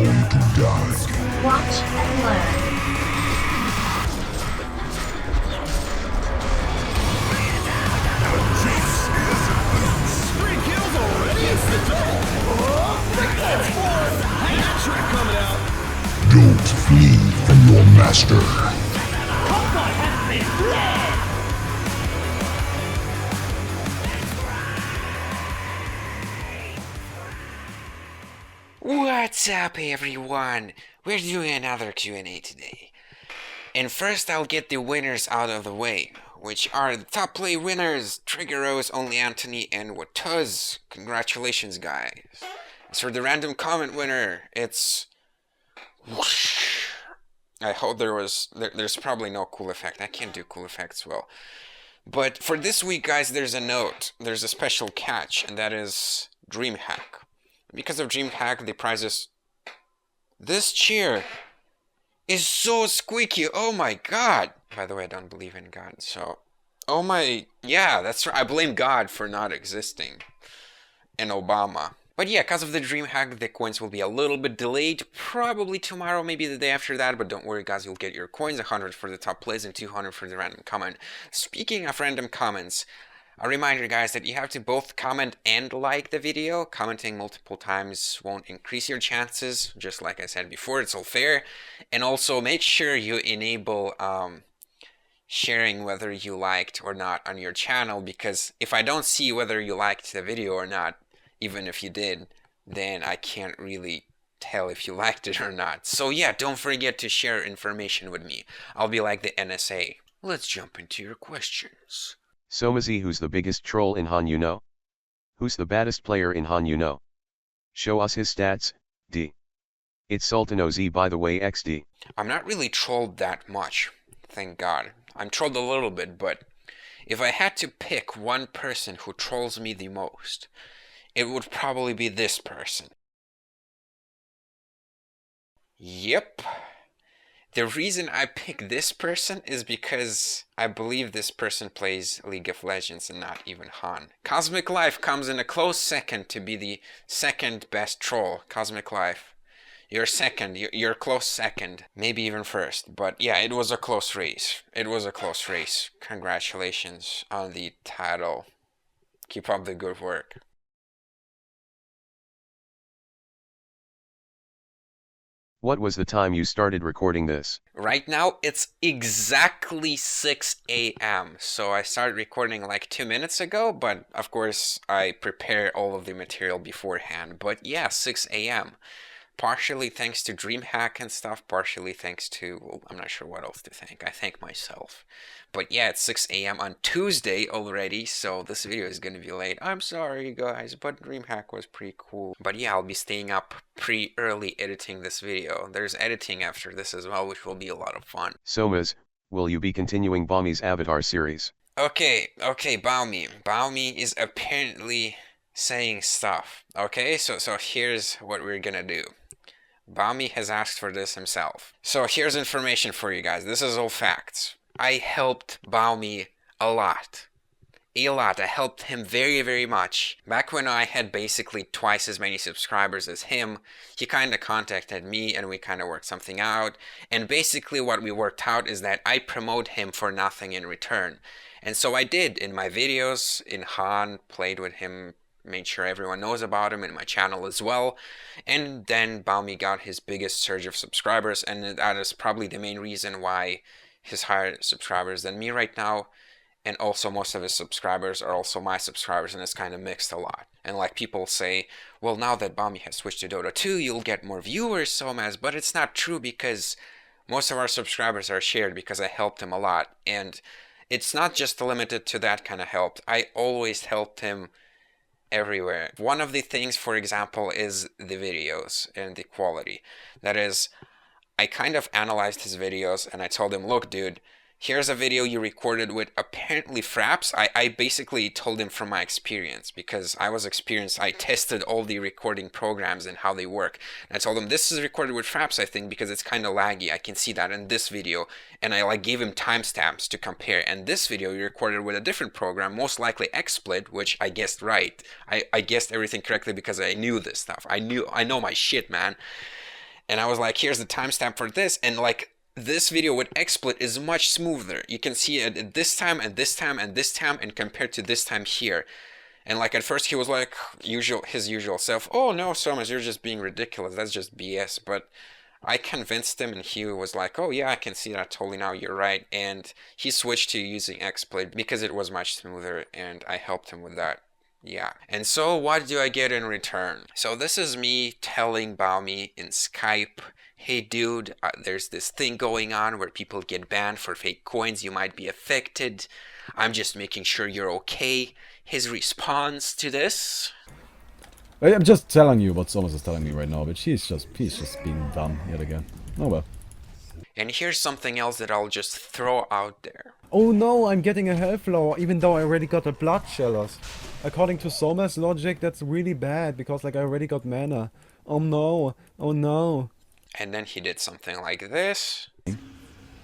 going to die. Watch and learn. Don't flee from your master. What's up, everyone? We're doing another Q&A today. And first I'll get the winners out of the way, which are the top play winners, Trigger Rose, Only Anthony, and Watuz. Congratulations, guys. As for the random comment winner, it's whoosh. I hope there's probably no cool effect. I can't do cool effects well. But for this week, guys, there's a note. There's a special catch, and that is Dreamhack. Because of Dreamhack, the prize is... This chair is so squeaky. Oh my god. By the way, I don't believe in God, so... Oh my... Yeah, that's right. I blame God for not existing. And Obama. But yeah, because of the Dreamhack, the coins will be a little bit delayed. Probably tomorrow, maybe the day after that. But don't worry, guys, you'll get your coins. 100 for the top plays and 200 for the random comment. Speaking of random comments... A reminder, guys, that you have to both comment and like the video. Commenting multiple times won't increase your chances, just like I said before, it's all fair. And also make sure you enable sharing whether you liked or not on your channel, because if I don't see whether you liked the video or not, even if you did, then I can't really tell if you liked it or not. So yeah, don't forget to share information with me. I'll be like the NSA. Let's jump into your questions. SomaZ, who's the biggest troll in Han, you know? Who's the baddest player in Han, you know? Show us his stats, D. It's Sultan OZ, by the way, XD. I'm not really trolled that much, thank God. I'm trolled a little bit, but if I had to pick one person who trolls me the most, it would probably be this person. Yep. The reason I pick this person is because I believe this person plays League of Legends and not even Han. Cosmic Life comes in a close second to be the second best troll. Cosmic Life, you're second, you're close second, maybe even first. But yeah, it was a close race. It was a close race. Congratulations on the title. Keep up the good work. What was the time you started recording this? Right now, it's exactly 6 a.m. So I started recording like 2 minutes ago, but of course I prepare all of the material beforehand. But yeah, 6 a.m. Partially thanks to Dreamhack and stuff, partially thanks to, well, I'm not sure what else to thank. I thank myself. But yeah, it's 6 a.m. on Tuesday already, so this video is gonna be late. I'm sorry, guys, but Dreamhack was pretty cool. But yeah, I'll be staying up pretty early editing this video. There's editing after this as well, which will be a lot of fun. SomaZ, will you be continuing Baumi's Avatar series? Okay, Baumi. Baumi is apparently saying stuff. Okay, so here's what we're gonna do. Baumi has asked for this himself. So here's information for you guys. This is all facts. I helped Baumi a lot. I helped him very, very much. Back when I had basically twice as many subscribers as him, he kind of contacted me and we kind of worked something out. And basically what we worked out is that I promote him for nothing in return. And so I did in my videos, in Han, played with him, made sure everyone knows about him in my channel as well. And then Baumi got his biggest surge of subscribers, and that is probably the main reason why he's higher subscribers than me right now. And also most of his subscribers are also my subscribers, and it's kind of mixed a lot. And like people say, well, now that Baumi has switched to Dota 2, you'll get more viewers, SomaZ. But it's not true, because most of our subscribers are shared because I helped him a lot. And it's not just limited to that kind of help. I always helped him everywhere. One of the things, for example, is the videos and the quality. That is, I kind of analyzed his videos and I told him, look, dude, here's a video you recorded with apparently Fraps. I basically told him from my experience, because I was experienced. I tested all the recording programs and how they work. And I told him, this is recorded with Fraps, I think, because it's kind of laggy. I can see that in this video. And I gave him timestamps to compare. And this video you recorded with a different program, most likely XSplit, which I guessed right. I guessed everything correctly because I knew this stuff. I know my shit, man. And I was like, here's the timestamp for this, and like this video with XSplit is much smoother. You can see it at this time and this time and this time, and compared to this time here. And like at first he was like his usual self, oh no, SomaZ, you're just being ridiculous, that's just BS. But I convinced him, and he was like, oh yeah, I can see that totally now, you're right. And he switched to using XSplit because it was much smoother, and I helped him with that. Yeah. And so what do I get in return? So this is me telling Baumi in Skype, hey dude, there's this thing going on where people get banned for fake coins, you might be affected. I'm just making sure you're okay. His response to this? I'm just telling you what SomaZ is telling me right now, but he's just being dumb yet again. Oh well. And here's something else that I'll just throw out there. Oh no, I'm getting a health lower, even though I already got a blood chalice. According to SomaZ logic, that's really bad, because like I already got mana. Oh no, oh no. And then he did something like this.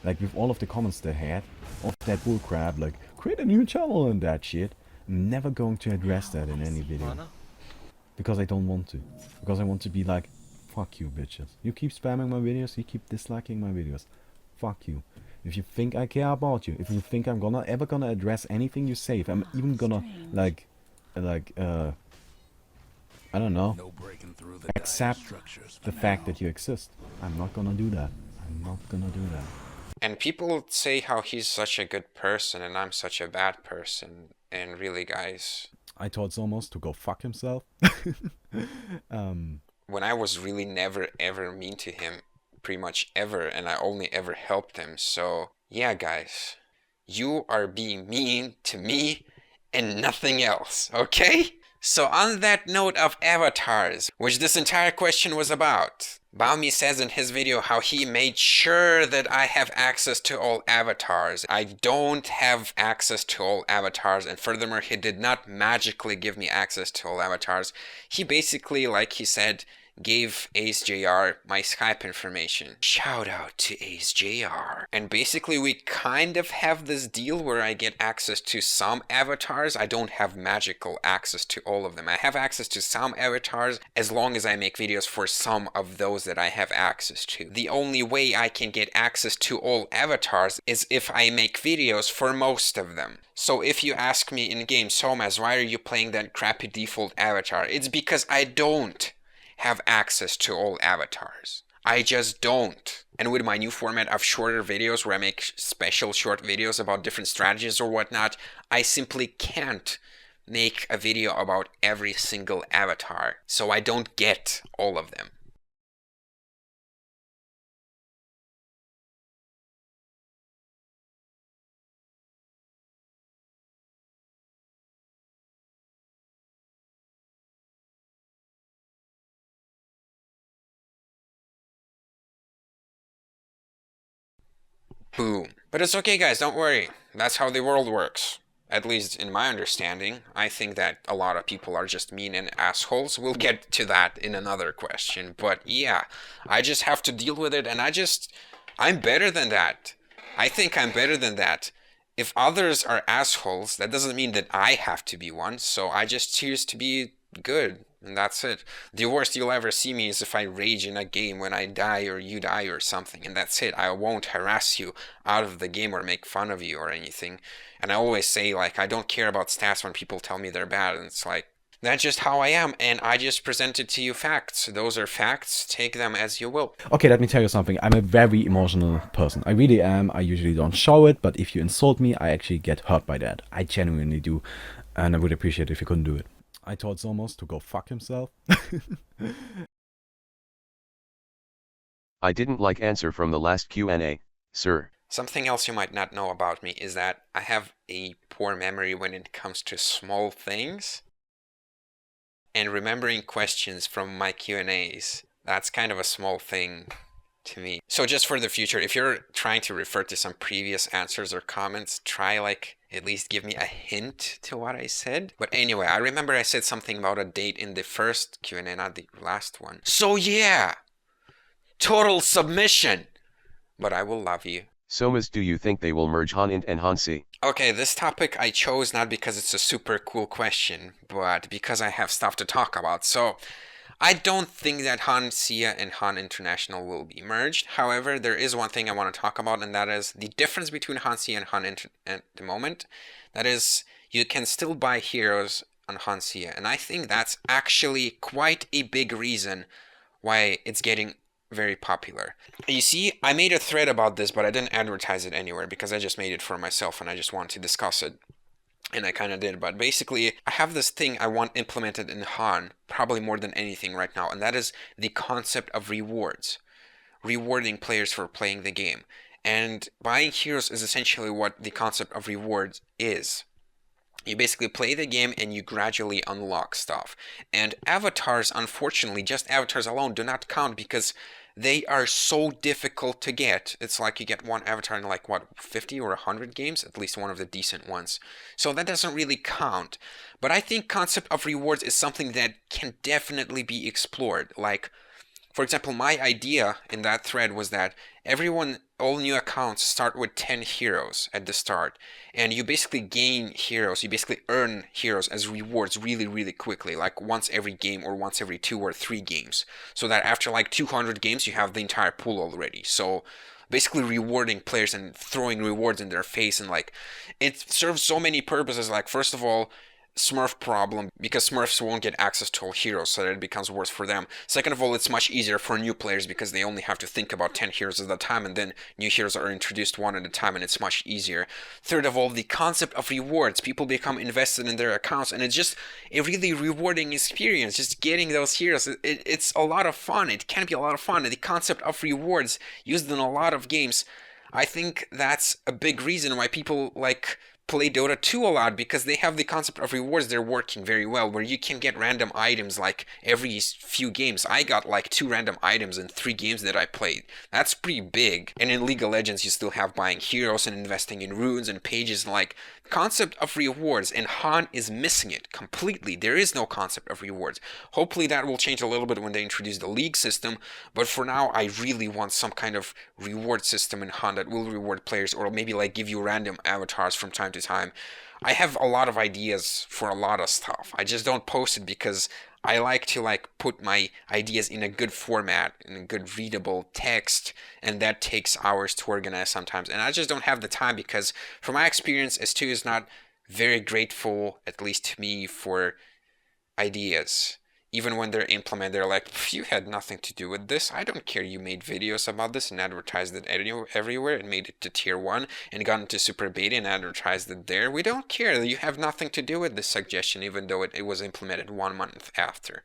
Like with all of the comments they had, of that bullcrap, like create a new channel and that shit. I'm never going to address that in any video. Because I don't want to. Because I want to be like, fuck you bitches. You keep spamming my videos, you keep disliking my videos. Fuck you. If you think I care about you, if you think I'm ever gonna address anything you say, if I'm even gonna I don't know, accept the fact that you exist, I'm not gonna do that. I'm not gonna do that. And people say how he's such a good person and I'm such a bad person. And really, guys, I told SomaZ to go fuck himself. When I was really never ever mean to him, pretty much ever, and I only ever helped him. So yeah, guys, you are being mean to me and nothing else, okay? So on that note of avatars, which this entire question was about, Baumi says in his video how he made sure that I have access to all avatars. I don't have access to all avatars, and furthermore, he did not magically give me access to all avatars. He basically, like he said, gave AceJR my Skype information. Shout out to AceJR. And basically we kind of have this deal where I get access to some avatars. I don't have magical access to all of them. I have access to some avatars as long as I make videos for some of those that I have access to. The only way I can get access to all avatars is if I make videos for most of them. So if you ask me in game, SomaZ, why are you playing that crappy default avatar? It's because I don't have access to all avatars. I just don't. And with my new format of shorter videos where I make special short videos about different strategies or whatnot, I simply can't make a video about every single avatar. So I don't get all of them. Boom. But it's okay, guys, don't worry. That's how the world works. At least in my understanding. I think that a lot of people are just mean and assholes. We'll get to that in another question. But yeah, I just have to deal with it, and I'm better than that. I think I'm better than that. If others are assholes, that doesn't mean that I have to be one, so I just choose to be good. And that's it. The worst you'll ever see me is if I rage in a game when I die or you die or something, and that's it. I won't harass you out of the game or make fun of you or anything. And I always say, like, I don't care about stats when people tell me they're bad, and it's like, that's just how I am, and I just presented to you facts. Those are facts. Take them as you will. Okay, let me tell you something. I'm a very emotional person. I really am. I usually don't show it, but if you insult me, I actually get hurt by that. I genuinely do, and I would appreciate it if you couldn't do it. I told SomaZ to go fuck himself. I didn't like answer from the last Q&A, sir. Something else you might not know about me is that I have a poor memory when it comes to small things. And remembering questions from my Q&As, that's kind of a small thing to me. So just for the future, if you're trying to refer to some previous answers or comments, try like at least give me a hint to what I said. But anyway, I remember I said something about a date in the first Q&A, not the last one. So yeah, total submission. But I will love you. SomaZ, do you think they will merge Han Int and Han Si? Okay, this topic I chose not because it's a super cool question, but because I have stuff to talk about. So I don't think that Han SIA and Han International will be merged. However, there is one thing I want to talk about, and that is the difference between Han SIA and Han Inter at the moment. That is, you can still buy heroes on Han SIA, and I think that's actually quite a big reason why it's getting very popular. You see, I made a thread about this, but I didn't advertise it anywhere because I just made it for myself and I just wanted to discuss it. And I kind of did, but basically, I have this thing I want implemented in Han, probably more than anything right now, and that is the concept of rewards. Rewarding players for playing the game. And buying heroes is essentially what the concept of rewards is. You basically play the game and you gradually unlock stuff. And avatars, unfortunately, just avatars alone do not count because they are so difficult to get. It's like you get one avatar in like, what, 50 or 100 games? At least one of the decent ones. So that doesn't really count. But I think concept of rewards is something that can definitely be explored. Like, for example, my idea in that thread was that all new accounts start with 10 heroes at the start. And you basically gain heroes, you basically earn heroes as rewards really, really quickly, like once every game or once every 2 or 3 games. So that after like 200 games, you have the entire pool already. So basically rewarding players and throwing rewards in their face, and like, it serves so many purposes. Like, first of all, Smurf problem, because Smurfs won't get access to all heroes, so that it becomes worse for them. Second of all, it's much easier for new players because they only have to think about 10 heroes at a time, and then new heroes are introduced one at a time, and it's much easier. Third of all, the concept of rewards. People become invested in their accounts, and it's just a really rewarding experience, just getting those heroes. It's a lot of fun. It can be a lot of fun. And the concept of rewards used in a lot of games, I think that's a big reason why people like play Dota 2 a lot, because they have the concept of rewards. They're working very well, where you can get random items like every few games. I got like 2 random items in 3 games that I played. That's pretty big. And in League of Legends, you still have buying heroes and investing in runes and pages. Like, concept of rewards, and Han is missing it completely. There is no concept of rewards. Hopefully that will change a little bit when they introduce the league system, but for now I really want some kind of reward system in Han that will reward players, or maybe like give you random avatars from time to time. I have a lot of ideas for a lot of stuff. I just don't post it because I like to like put my ideas in a good format, in a good readable text, and that takes hours to organize sometimes. And I just don't have the time because, from my experience, S2 is not very grateful, at least to me, for ideas. Even when they're implemented, they're like, you had nothing to do with this. I don't care. You made videos about this and advertised it everywhere and made it to tier 1 and got into super beta and advertised it there. We don't care. You have nothing to do with this suggestion, even though it was implemented 1 month after.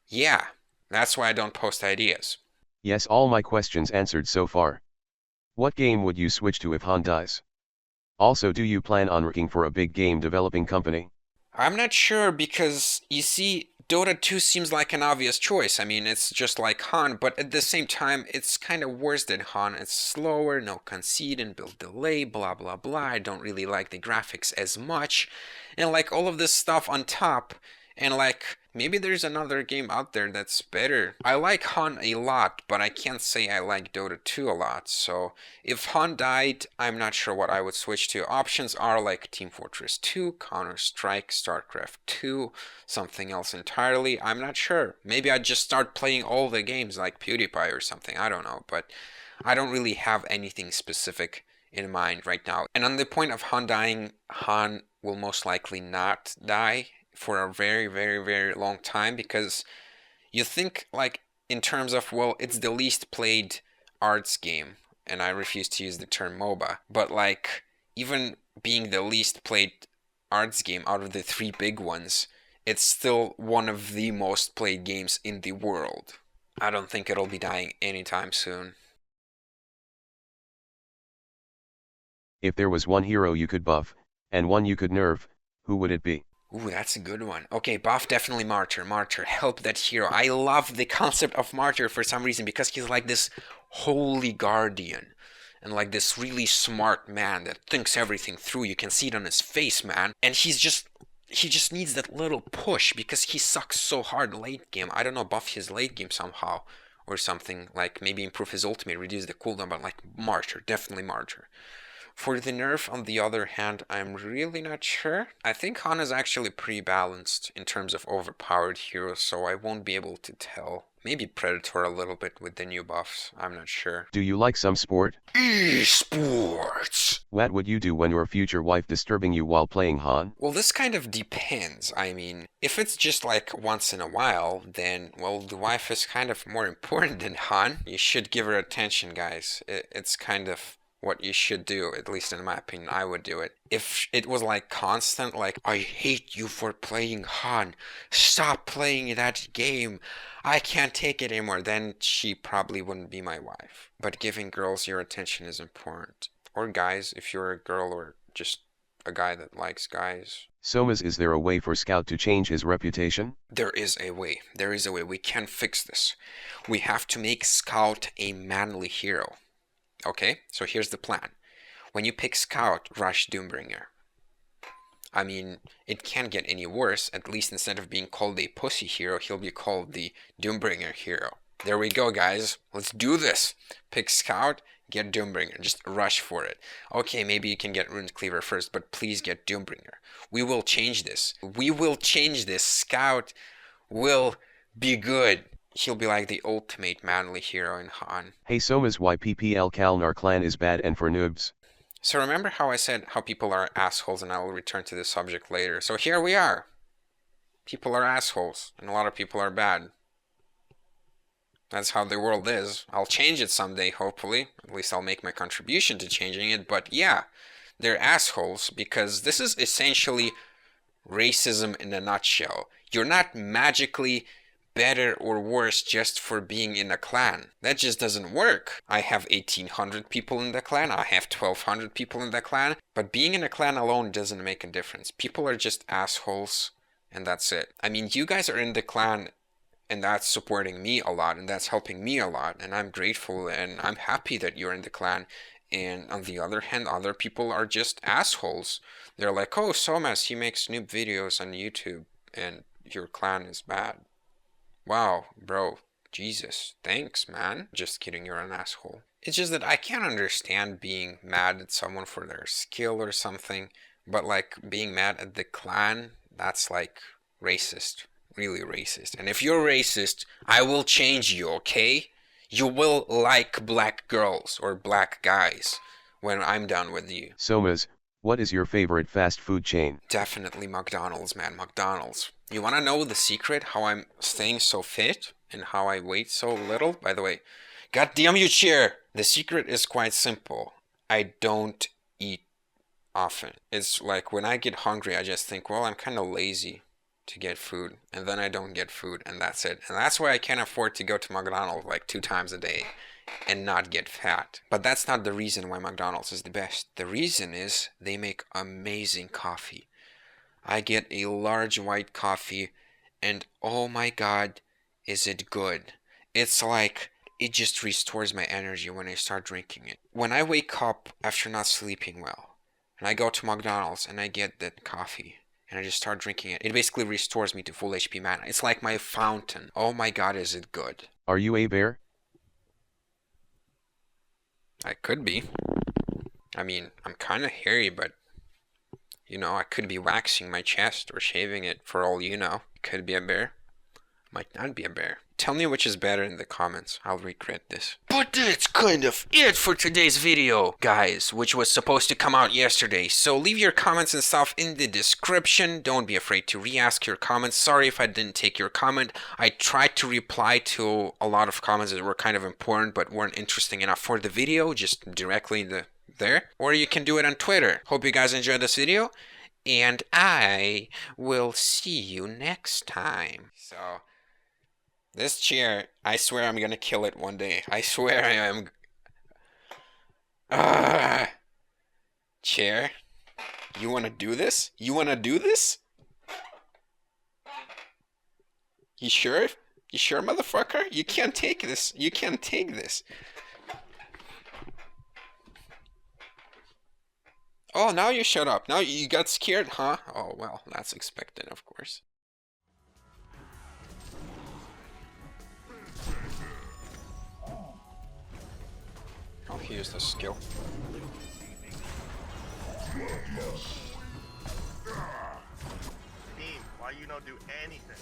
Yeah, that's why I don't post ideas. Yes, all my questions answered so far. What game would you switch to if Han dies? Also, do you plan on working for a big game developing company? I'm not sure, because, you see, Dota 2 seems like an obvious choice. I mean, it's just like Han, but at the same time, it's kind of worse than Han. It's slower, no concede and build delay, blah blah blah. I don't really like the graphics as much. And like all of this stuff on top, and like, maybe there's another game out there that's better. I like Han a lot, but I can't say I like Dota 2 a lot. So if Han died, I'm not sure what I would switch to. Options are like Team Fortress 2, Counter-Strike, StarCraft 2, something else entirely. I'm not sure. Maybe I'd just start playing all the games like PewDiePie or something. I don't know, but I don't really have anything specific in mind right now. And on the point of Han dying, Han will most likely not die for a very, very, very long time, because you think like in terms of, well, it's the least played arts game, and I refuse to use the term MOBA, but like, even being the least played arts game out of the 3 big ones, it's still one of the most played games in the world. I don't think it'll be dying anytime soon. If there was one hero you could buff, and one you could nerf, who would it be? Ooh, that's a good one. Okay, buff, definitely Martyr. Martyr, help that hero. I love the concept of Martyr for some reason, because he's like this holy guardian, and like this really smart man that thinks everything through. You can see it on his face, man. And he just needs that little push, because he sucks so hard late game. I don't know, buff his late game somehow, or something, like maybe improve his ultimate, reduce the cooldown, but like Martyr, definitely Martyr. For the nerf, on the other hand, I'm really not sure. I think Han is actually pretty balanced in terms of overpowered heroes, so I won't be able to tell. Maybe Predator a little bit with the new buffs, I'm not sure. Do you like some sport? Esports! What would you do when your future wife disturbing you while playing Han? Well, this kind of depends. I mean, if it's just like once in a while, then, well, the wife is kind of more important than Han. You should give her attention, guys. It's kind of what you should do, at least in my opinion. I would do it. If it was like constant, like, I hate you for playing Han, stop playing that game, I can't take it anymore, then she probably wouldn't be my wife. But giving girls your attention is important. Or guys, if you're a girl or just a guy that likes guys. SomaZ, is there a way for Scout to change his reputation? There is a way. There is a way. We can fix this. We have to make Scout a manly hero. Okay, so here's the plan. When you pick Scout, rush Doombringer. I mean, it can't get any worse. At least instead of being called a pussy hero, he'll be called the Doombringer hero. There we go, guys. Let's do this. Pick Scout, get Doombringer. Just rush for it. Okay, maybe you can get Rune Cleaver first, but please get Doombringer. We will change this. We will change this. Scout will be good. He'll be like the ultimate manly hero in Han. Hey SomaZ, why PPL Kalnar clan is bad and for noobs? So remember how I said how people are assholes, and I will return to this subject later. So here we are. People are assholes, and a lot of people are bad. That's how the world is. I'll change it someday, hopefully. At least I'll make my contribution to changing it. But yeah, they're assholes because this is essentially racism in a nutshell. You're not magically better or worse just for being in a clan. That just doesn't work. I have 1,800 people in the clan. I have 1,200 people in the clan. But being in a clan alone doesn't make a difference. People are just assholes, and that's it. I mean, you guys are in the clan, and that's supporting me a lot, and that's helping me a lot, and I'm grateful, and I'm happy that you're in the clan. And on the other hand, other people are just assholes. They're like, oh, SomaZ, he makes noob videos on YouTube, and your clan is bad. Wow, bro, Jesus, thanks, man. Just kidding, you're an asshole. It's just that I can't understand being mad at someone for their skill or something, but like being mad at the clan, that's like racist, really racist. And if you're racist, I will change you, okay? You will like black girls or black guys when I'm done with you. SomaZ, what is your favorite fast food chain? Definitely McDonald's, man, McDonald's. You want to know the secret how I'm staying so fit and how I weight so little? By the way, God damn you, chair! The secret is quite simple. I don't eat often. It's like when I get hungry, I just think, well, I'm kind of lazy to get food, and then I don't get food, and that's it. And that's why I can't afford to go to McDonald's like 2 times a day and not get fat. But that's not the reason why McDonald's is the best. The reason is they make amazing coffee. I get a large white coffee, and oh my god, is it good. It's like, it just restores my energy when I start drinking it. When I wake up after not sleeping well, and I go to McDonald's and I get that coffee, and I just start drinking it, it basically restores me to full HP mana. It's like my fountain. Oh my god, is it good. Are you a bear? I could be. I mean, I'm kind of hairy, but you know, I could be waxing my chest or shaving it for all you know. Could be a bear. Might not be a bear. Tell me which is better in the comments. I'll regret this. But that's kind of it for today's video, guys, which was supposed to come out yesterday. So leave your comments and stuff in the description. Don't be afraid to re-ask your comments. Sorry if I didn't take your comment. I tried to reply to a lot of comments that were kind of important but weren't interesting enough for the video, just directly in the there, or you can do it on Twitter. Hope you guys enjoyed this video, and I will see you next time. So, this chair, I swear I'm gonna kill it one day. I swear I am. Chair, you wanna do this? You wanna do this? You sure? You sure, motherfucker? You can't take this. You can't take this. Oh, now you shut up. Now you got scared, huh? Oh, well, that's expected, of course. Oh, here's the skill. Team, why you don't do anything?